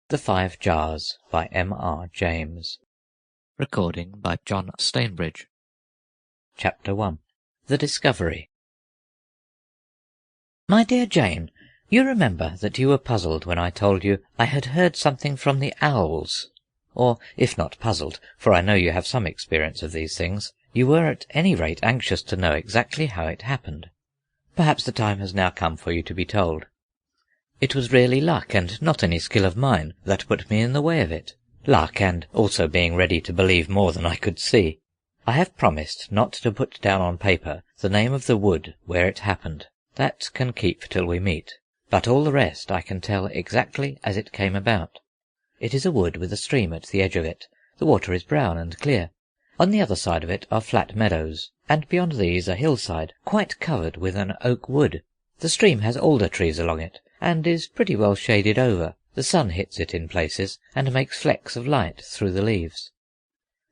The 5 Jars by M.R. James. Recording by John Stanbridge. Chapter 1. The Discovery. My dear Jane, you remember that you were puzzled when I told you I had heard something from the owls. Or, if not puzzled, for I know you have some experience of these things, you were at any rate anxious to know exactly how it happened. Perhaps the time has now come for you to be told. It was really luck, and not any skill of mine, that put me in the way of it. Luck, and also being ready to believe more than I could see. I have promised not to put down on paper the name of the wood where it happened. That can keep till we meet. But all the rest I can tell exactly as it came about. It is a wood with a stream at the edge of it. The water is brown and clear. On the other side of it are flat meadows, and beyond these a hillside quite covered with an oak wood. The stream has alder trees along it, and is pretty well shaded over. The sun hits it in places, and makes flecks of light through the leaves.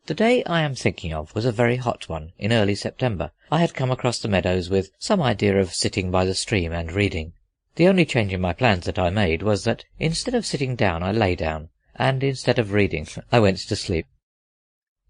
The day I am thinking of was a very hot one, in early September. I had come across the meadows with some idea of sitting by the stream and reading. The only change in my plans that I made was that instead of sitting down I lay down, and instead of reading I went to sleep.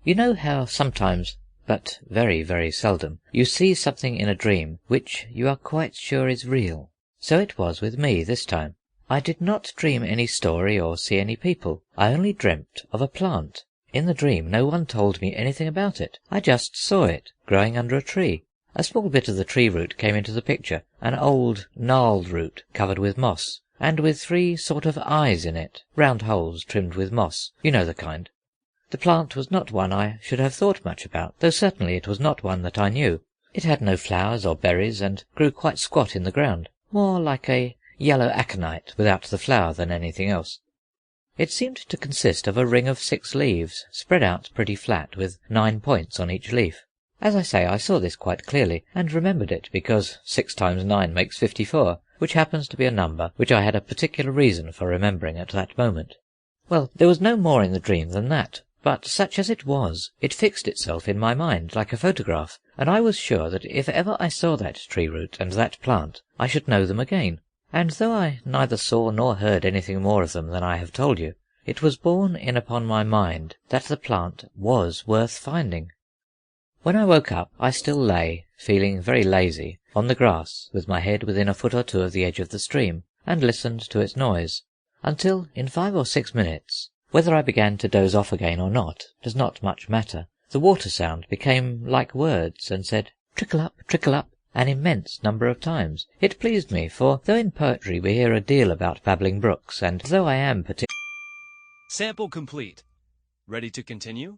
You know how sometimes, but very, very seldom, you see something in a dream which you are quite sure is real. So it was with me this time. I did not dream any story or see any people. I only dreamt of a plant. In the dream no one told me anything about it. I just saw it, growing under a tree. A small bit of the tree root came into the picture, an old, gnarled root covered with moss, and with 3 sort of eyes in it, round holes trimmed with moss, you know the kind. The plant was not one I should have thought much about, though certainly it was not one that I knew. It had no flowers or berries, and grew quite squat in the ground, more like a yellow aconite without the flower than anything else. It seemed to consist of a ring of 6 leaves, spread out pretty flat, with 9 points on each leaf. As I say, I saw this quite clearly, and remembered it because 6 times 9 makes 54, which happens to be a number which I had a particular reason for remembering at that moment. Well, there was no more in the dream than that, but such as it was, it fixed itself in my mind like a photograph, and I was sure that if ever I saw that tree root and that plant, I should know them again. And though I neither saw nor heard anything more of them than I have told you, it was borne in upon my mind that the plant was worth finding. When I woke up, I still lay, feeling very lazy, on the grass, with my head within a foot or 2 of the edge of the stream, and listened to its noise, until in 5 or 6 minutes, whether I began to doze off again or not does not much matter, the water sound became like words, and said, trickle up, an immense number of times. It pleased me, for though in poetry we hear a deal about babbling brooks, and though I am Sample complete. Ready to continue?